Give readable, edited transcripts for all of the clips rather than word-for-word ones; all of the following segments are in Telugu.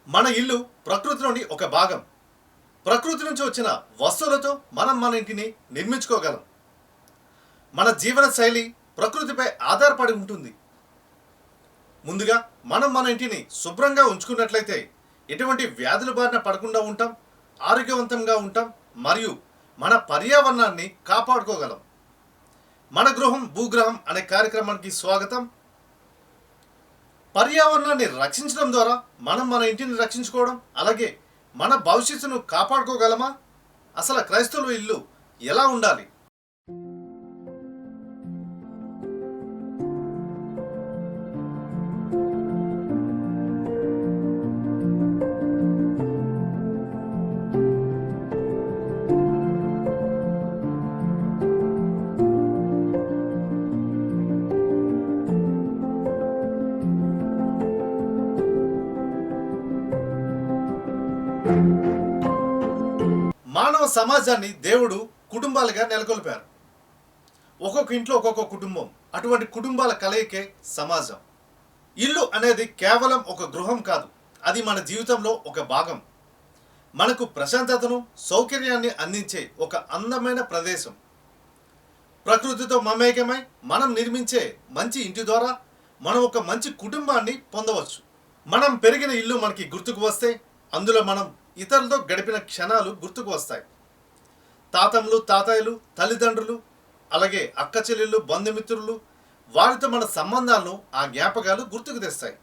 మన ఇల్లు ప్రకృతిలోని ఒక భాగం. ప్రకృతి నుంచి వచ్చిన వస్తువులతో మనం మన ఇంటిని నిర్మించుకోగలం. మన జీవన శైలి ప్రకృతిపై ఆధారపడి ఉంటుంది. ముందుగా మనం మన ఇంటిని శుభ్రంగా ఉంచుకున్నట్లయితే ఎటువంటి వ్యాధుల బారిన పడకుండా ఉంటాం, ఆరోగ్యవంతంగా ఉంటాం మరియు మన పర్యావరణాన్ని కాపాడుకోగలం. మన గృహం భూగ్రహం అనే కార్యక్రమానికి స్వాగతం. పర్యావరణాన్ని రక్షించడం ద్వారా మనం మన ఇంటిని రక్షించుకోవడం, అలాగే మన భవిష్యత్తును కాపాడుకోగలమా? అసలు క్రైస్తవుల ఇల్లు ఎలా ఉండాలి? మానవ సమాజాన్ని దేవుడు కుటుంబాలుగా నెలకొల్పారు. ఒక్కొక్క ఇంట్లో ఒక్కొక్క కుటుంబం. అటువంటి కుటుంబాల కలయికే సమాజం. ఇల్లు అనేది కేవలం ఒక గృహం కాదు, అది మన జీవితంలో ఒక భాగం. మనకు ప్రశాంతతను, సౌకర్యాన్ని అందించే ఒక అందమైన ప్రదేశం. ప్రకృతితో మమేకమై మనం నిర్మించే మంచి ఇంటి ద్వారా మనం ఒక మంచి కుటుంబాన్ని పొందవచ్చు. మనం పెరిగిన ఇల్లు మనకి గుర్తుకు వస్తే అందులో మనం ఇతరులతో గడిపిన క్షణాలు గుర్తుకు వస్తాయి. తాతమ్మలు, తాతయ్యలు, తల్లిదండ్రులు, అలాగే అక్క చెల్లెళ్ళు, బంధుమిత్రులు, వారితో మన సంబంధాలను, ఆ జ్ఞాపకాలు గుర్తుకు తెస్తాయి.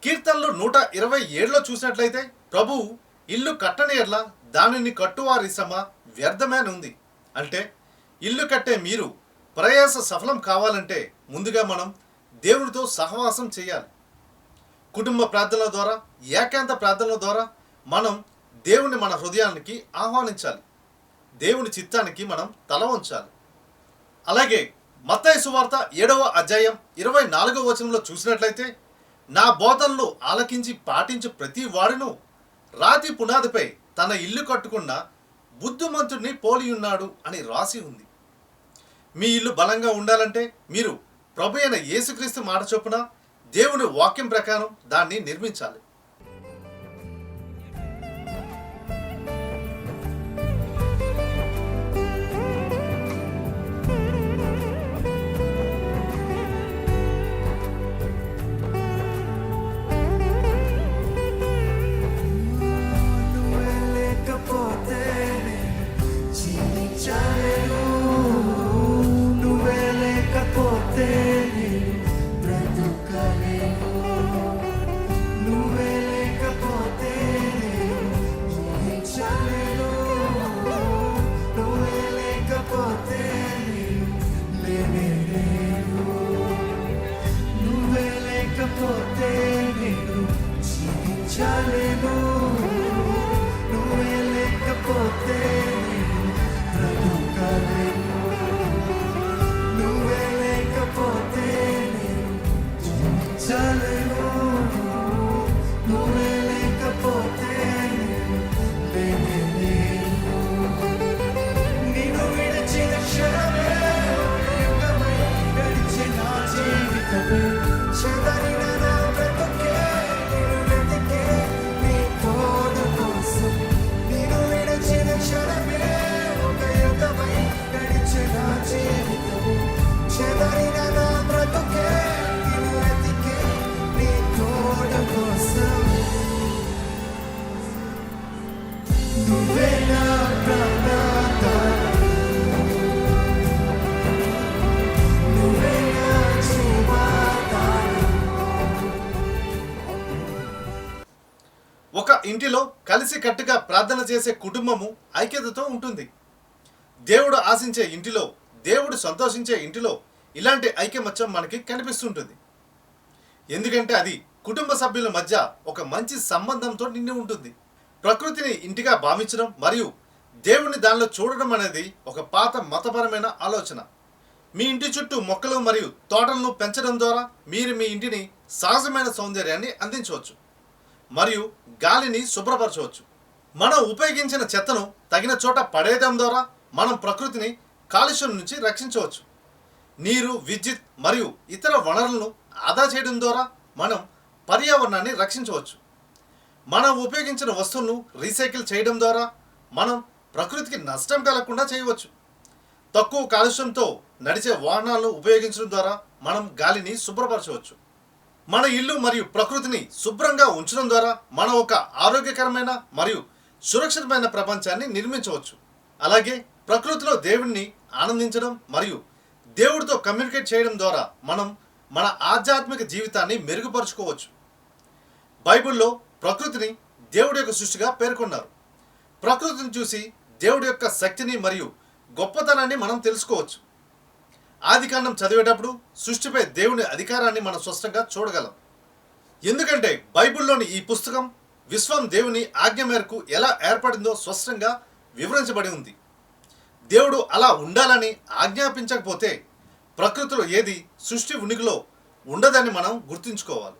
కీర్తనలు 127లో చూసినట్లయితే ప్రభువు ఇల్లు కట్టని ఎడ్ల దానిని కట్టువారి శ్రమ వ్యర్థమే అని ఉంది. అంటే ఇల్లు కట్టే మీరు ప్రయాస సఫలం కావాలంటే ముందుగా మనం దేవునితో సహవాసం చేయాలి. కుటుంబ ప్రార్థనల ద్వారా, ఏకాంత ప్రార్థనల ద్వారా మనం దేవుని మన హృదయానికి ఆహ్వానించాలి. దేవుని చిత్తానికి మనం తల వంచాలి. అలాగే మత్తయి సువార్త 7వ అధ్యాయం 24వ వచనంలో చూసినట్లయితే నా బోధనలు ఆలకించి పాటించు ప్రతి వాడును రాతి పునాదిపై తన ఇల్లు కట్టుకున్న బుద్ధిమంతుడిని పోలియున్నాడు అని రాసి ఉంది. మీ ఇల్లు బలంగా ఉండాలంటే మీరు ప్రభు అయిన యేసుక్రీస్తు మాట చొప్పున దేవుని వాక్యం ప్రకారం దాన్ని నిర్మించాలి. ఒక ఇంటిలో కలిసి కట్టుగా ప్రార్థన చేసే కుటుంబము ఐక్యతతో ఉంటుంది. దేవుడు ఆశించే ఇంటిలో, దేవుడు సంతోషించే ఇంటిలో ఇలాంటి ఐకమత్యం మనకి కనిపిస్తుంటుంది. ఎందుకంటే అది కుటుంబ సభ్యుల మధ్య ఒక మంచి సంబంధంతో నిండి ఉంటుంది. ప్రకృతిని ఇంటిగా భావించడం మరియు దేవుణ్ణి దానిలో చూడడం అనేది ఒక పాత మతపరమైన ఆలోచన. మీ ఇంటి చుట్టూ మొక్కలు మరియు తోటలను పెంచడం ద్వారా మీరు మీ ఇంటిని సహజమైన సౌందర్యాన్ని అందించవచ్చు మరియు గాలిని శుభ్రపరచవచ్చు. మనం ఉపయోగించిన చెత్తను తగిన చోట పడేయడం ద్వారా మనం ప్రకృతిని కాలుష్యం నుంచి రక్షించవచ్చు. నీరు, విద్యుత్ మరియు ఇతర వనరులను ఆదా చేయడం ద్వారా మనం పర్యావరణాన్ని రక్షించవచ్చు. మనం ఉపయోగించిన వస్తువులను రీసైకిల్ చేయడం ద్వారా మనం ప్రకృతికి నష్టం కలగకుండా చేయవచ్చు. తక్కువ కాలుష్యంతో నడిచే వాహనాలను ఉపయోగించడం ద్వారా మనం గాలిని శుభ్రపరచవచ్చు. మన ఇల్లు మరియు ప్రకృతిని శుభ్రంగా ఉంచడం ద్వారా మనం ఒక ఆరోగ్యకరమైన మరియు సురక్షితమైన ప్రపంచాన్ని నిర్మించవచ్చు. అలాగే ప్రకృతిలో దేవుణ్ణి ఆనందించడం మరియు దేవుడితో కమ్యూనికేట్ చేయడం ద్వారా మనం మన ఆధ్యాత్మిక జీవితాన్ని మెరుగుపరుచుకోవచ్చు. బైబిల్లో ప్రకృతిని దేవుడి యొక్క సృష్టిగా పేర్కొన్నారు. ప్రకృతిని చూసి దేవుడి యొక్క శక్తిని మరియు గొప్పతనాన్ని మనం తెలుసుకోవచ్చు. ఆదికాండం చదివేటప్పుడు సృష్టిపై దేవుని అధికారాన్ని మనం స్పష్టంగా చూడగలం. ఎందుకంటే బైబిల్లోని ఈ పుస్తకం విశ్వం దేవుని ఆజ్ఞ మేరకు ఎలా ఏర్పడిందో స్పష్టంగా వివరించబడి ఉంది. దేవుడు అలా ఉండాలని ఆజ్ఞాపించకపోతే ప్రకృతిలో ఏది సృష్టి ఉనికిలో ఉండదని మనం గుర్తుంచుకోవాలి.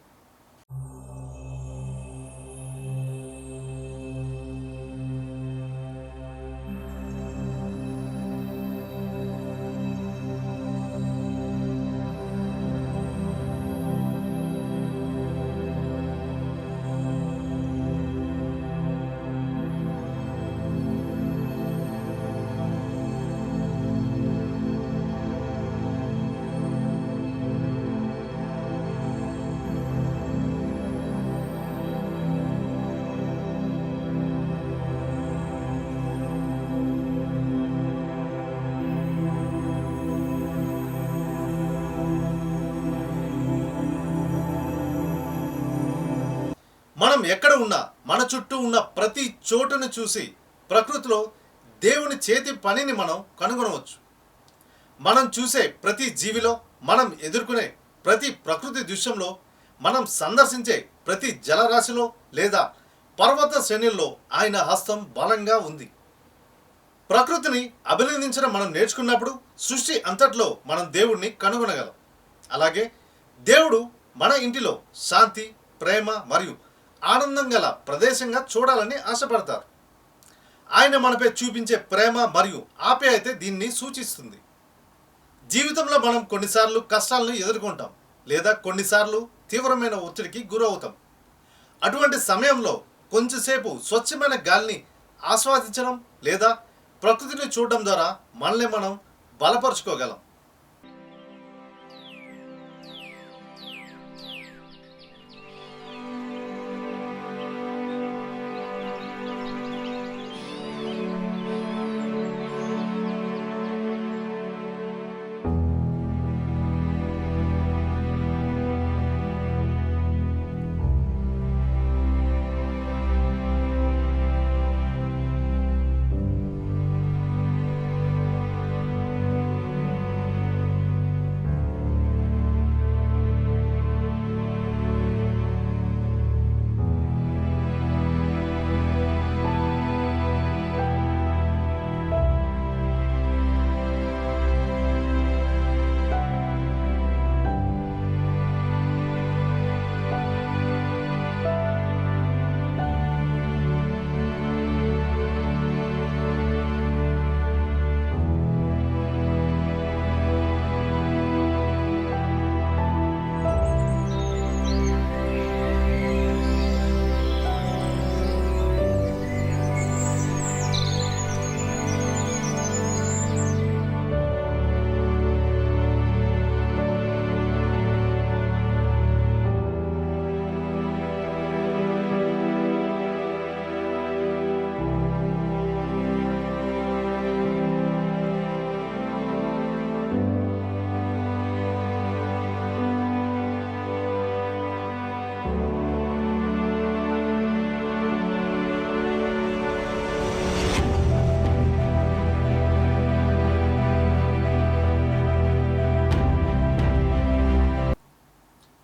మనం ఎక్కడ ఉన్నా మన చుట్టూ ఉన్న ప్రతి చోటును చూసి ప్రకృతిలో దేవుని చేతి పనిని మనం కనుగొనవచ్చు. మనం చూసే ప్రతి జీవిలో, మనం ఎదుర్కొనే ప్రతి ప్రకృతి దృశ్యంలో, మనం సందర్శించే ప్రతి జలరాశిలో లేదా పర్వత శ్రేణుల్లో ఆయన హస్తం బలంగా ఉంది. ప్రకృతిని అభినందించడం మనం నేర్చుకున్నప్పుడు సృష్టి అంతట్లో మనం దేవుణ్ణి కనుగొనగలం. అలాగే దేవుడు మన ఇంటిలో శాంతి, ప్రేమ మరియు ఆనందం గల ప్రదేశంగా చూడాలని ఆశపడతారు. ఆయన మనపై చూపించే ప్రేమ మరియు ఆప్యాయత దీన్ని సూచిస్తుంది. జీవితంలో మనం కొన్నిసార్లు కష్టాలను ఎదుర్కొంటాం లేదా కొన్నిసార్లు తీవ్రమైన ఒత్తిడికి గురవుతాం. అటువంటి సమయంలో కొంచెంసేపు స్వచ్ఛమైన గాలిని ఆస్వాదించడం లేదా ప్రకృతిని చూడడం ద్వారా మనల్ని మనం బలపరుచుకోగలం.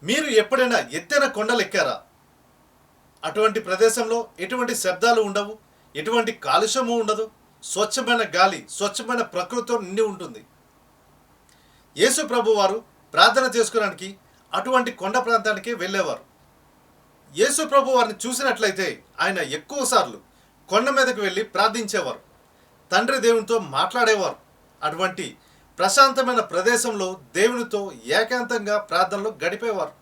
మీరు ఎప్పుడైనా ఎత్తైన కొండలు ఎక్కారా? అటువంటి ప్రదేశంలో ఎటువంటి శబ్దాలు ఉండవు, ఎటువంటి కాలుష్యము ఉండదు, స్వచ్ఛమైన గాలి, స్వచ్ఛమైన ప్రకృతితో నిండి ఉంటుంది. యేసు ప్రభు వారు ప్రార్థన చేసుకోవడానికి అటువంటి కొండ ప్రాంతానికి వెళ్ళేవారు. యేసు ప్రభు వారిని చూసినట్లయితే ఆయన ఎక్కువసార్లు కొండ మీదకు వెళ్ళి ప్రార్థించేవారు, తండ్రి దేవునితో మాట్లాడేవారు. అటువంటి ప్రశాంతమైన ప్రదేశంలో దేవునితో ఏకాంతంగా ప్రార్థనలో గడిపేవారు.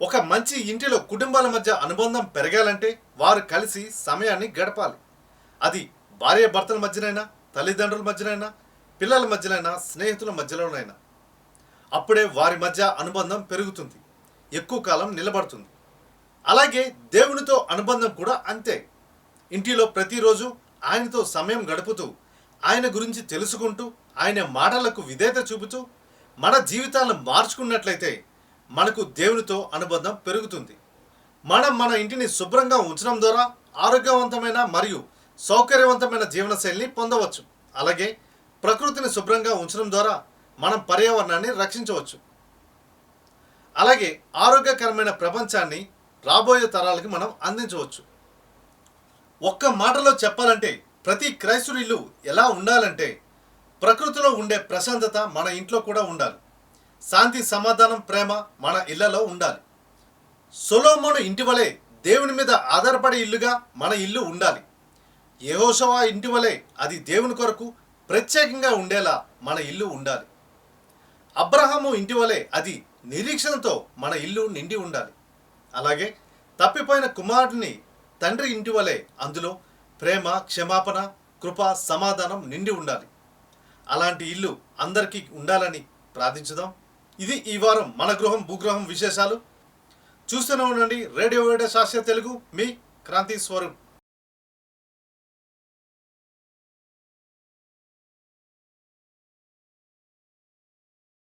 ఒక మంచి ఇంటిలో కుటుంబాల మధ్య అనుబంధం పెరగాలంటే వారు కలిసి సమయాన్ని గడపాలి. అది భార్యాభర్తల మధ్యనైనా, తల్లిదండ్రుల మధ్యనైనా, పిల్లల మధ్యనైనా, స్నేహితుల మధ్యలోనైనా. అప్పుడే వారి మధ్య అనుబంధం పెరుగుతుంది, ఎక్కువ కాలం నిలబడుతుంది. అలాగే దేవునితో అనుబంధం కూడా అంతే. ఇంటిలో ప్రతిరోజు ఆయనతో సమయం గడుపుతూ, ఆయన గురించి తెలుసుకుంటూ, ఆయన మాటలకు విధేయత చూపుతూ మన జీవితాలను మార్చుకున్నట్లయితే మనకు దేవునితో అనుబంధం పెరుగుతుంది. మనం మన ఇంటిని శుభ్రంగా ఉంచడం ద్వారా ఆరోగ్యవంతమైన మరియు సౌకర్యవంతమైన జీవనశైలిని పొందవచ్చు. అలాగే ప్రకృతిని శుభ్రంగా ఉంచడం ద్వారా మనం పర్యావరణాన్ని రక్షించవచ్చు. అలాగే ఆరోగ్యకరమైన ప్రపంచాన్ని రాబోయే తరాలకి మనం అందించవచ్చు. ఒక్క మాటలో చెప్పాలంటే ప్రతి క్రైస్తవుడి ఇల్లు ఎలా ఉండాలంటే ప్రకృతిలో ఉండే ప్రశాంతత మన ఇంట్లో కూడా ఉండాలి. శాంతి, సమాధానం, ప్రేమ మన ఇళ్లలో ఉండాలి. సొలొమోను ఇంటి వలె దేవుని మీద ఆధారపడే ఇల్లుగా మన ఇల్లు ఉండాలి. యెహోషువ ఇంటి వలె అది దేవుని కొరకు ప్రత్యేకంగా ఉండేలా మన ఇల్లు ఉండాలి. అబ్రహాము ఇంటి వలె అది నిరీక్షణతో మన ఇల్లు నిండి ఉండాలి. అలాగే తప్పిపోయిన కుమారుడిని తండ్రి ఇంటి వలె అందులో ప్రేమ, క్షమాపణ, కృప, సమాధానం నిండి ఉండాలి. అలాంటి ఇల్లు అందరికీ ఉండాలని ప్రార్థించుదాం. ఇది ఈ వారం మన గృహం భూగృహం విశేషాలు. చూస్తూనే ఉండండి రేడియో శాస్త్రీయ తెలుగు, మీ క్రాంతి స్వరూప్.